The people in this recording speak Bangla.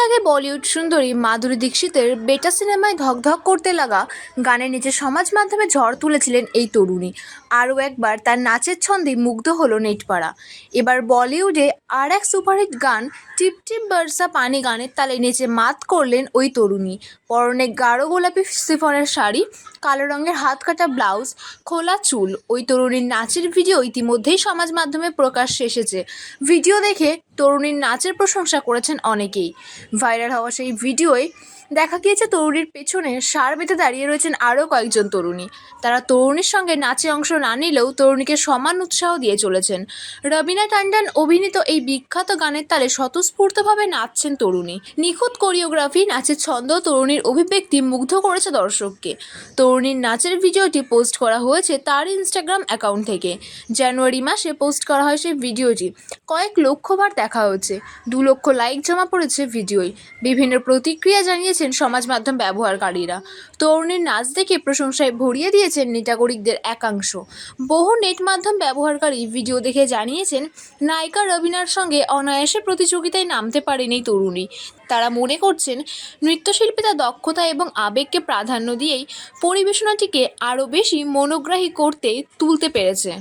আগে বলিউড সুন্দরী মাধুরী দীক্ষিতের বেটা সিনেমায় ধকধক করতে লাগা গানের নিচে সমাজ মাধ্যমে ঝড় তুলেছিলেন এই তরুণী। আরও একবার তার নাচের ছন্দে মুগ্ধ হলো নেটপাড়া। এবার বলিউডে আর এক সুপারহিট গান টিপ টিপ বর্ষা পানি গানের তালে নেচে মাত করলেন ওই তরুণী। পরনে গাঢ় গোলাপি সিফনের শাড়ি, কালো রঙের হাত কাটা ব্লাউজ, খোলা চুল। ওই তরুণীর নাচের ভিডিও ইতিমধ্যেই সমাজ মাধ্যমে প্রকাশ্যে এসেছে। ভিডিও দেখে তরুণীর নাচের প্রশংসা করেছেন অনেকেই। ভাইরাল হওয়া সেই ভিডিওয় দেখা গিয়েছে তরুণীর পেছনে সার বেঁধে দাঁড়িয়ে রয়েছেন আরও কয়েকজন তরুণী। তারা তরুণীর সঙ্গে নাচে অংশ না নিলেও তরুণীকে সমান উৎসাহ দিয়ে চলেছেন। রবিনা ট্যান্ডন অভিনীত এই বিখ্যাত গানের তালে স্বতঃস্ফূর্তভাবে নাচছেন তরুণী। নিখুঁত কোরিওগ্রাফি, নাচের ছন্দ, তরুণীর অভিব্যক্তি মুগ্ধ করেছে দর্শককে। তরুণীর নাচের ভিডিওটি পোস্ট করা হয়েছে তার ইনস্টাগ্রাম অ্যাকাউন্ট থেকে। জানুয়ারি মাসে পোস্ট করা হয় সেই ভিডিওটি। কয়েক লক্ষবার দেখা হয়েছে, 2 লক্ষ লাইক জমা পড়েছে ভিডিওয়। বিভিন্ন প্রতিক্রিয়া জানিয়েছেন সমাজ মাধ্যম ব্যবহারকারীরা। তরুণীর নাচ দেখে প্রশংসায় ভরিয়ে দিয়েছেন নেটাগরিকদের একাংশ। বহু নেট মাধ্যম ব্যবহারকারী ভিডিও দেখে জানিয়েছেন নায়িকা রবিনার সঙ্গে অনায়াসে প্রতিযোগিতায় নামতে পারেন এই তরুণী। তারা মনে করছেন নৃত্যশিল্পী তার দক্ষতা এবং আবেগকে প্রাধান্য দিয়েই পরিবেশনাটিকে আরও বেশি মনোগ্রাহী করতে তুলতে পেরেছে।